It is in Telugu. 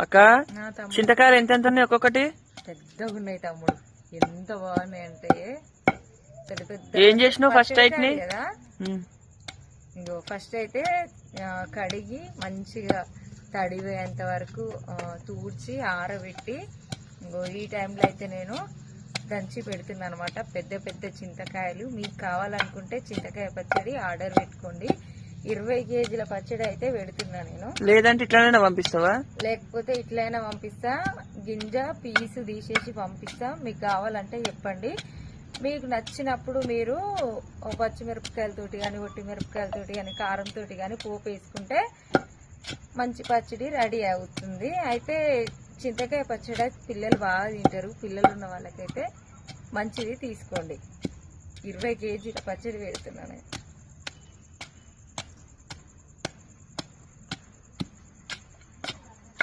అక్క చింతకాయలు ఎంత ఉన్నాయి ఒక్కొక్కటి? పెద్దగా ఉన్నాయి తమ్ముడు, ఎంత బాగున్నాయి అంటే పెద్ద పెద్ద. ఏం చేసినావు ఫస్ట్ అయితే కదా? ఇంకో ఫస్ట్ అయితే కడిగి మంచిగా తడివేంత వరకు తూడ్చి ఆరబెట్టి, ఇంకో ఈ టైంలో అయితే నేను దంచి పెడుతున్నాను అనమాట. పెద్ద పెద్ద చింతకాయలు. మీకు కావాలనుకుంటే చింతకాయ పచ్చడి ఆర్డర్ పెట్టుకోండి. 20 కేజీల పచ్చడి అయితే పెడుతున్నా నేను. లేదంటే ఇట్లనే పంపిస్తావా? లేకపోతే ఇట్లయినా పంపిస్తా, గింజ పీసు తీసేసి పంపిస్తా. మీకు కావాలంటే చెప్పండి. మీకు నచ్చినప్పుడు మీరు పచ్చిమిరపకాయలతోటి కానీ ఒట్టి మిరపకాయలతోటి కానీ కారంతో కానీ పోపు వేసుకుంటే మంచి పచ్చడి రెడీ అవుతుంది. అయితే చింతకాయ పచ్చడి పిల్లలు బాగా తింటారు. పిల్లలు ఉన్న వాళ్ళకైతే మంచిది తీసుకోండి. 20 కేజీల పచ్చడి పెడుతున్నాను.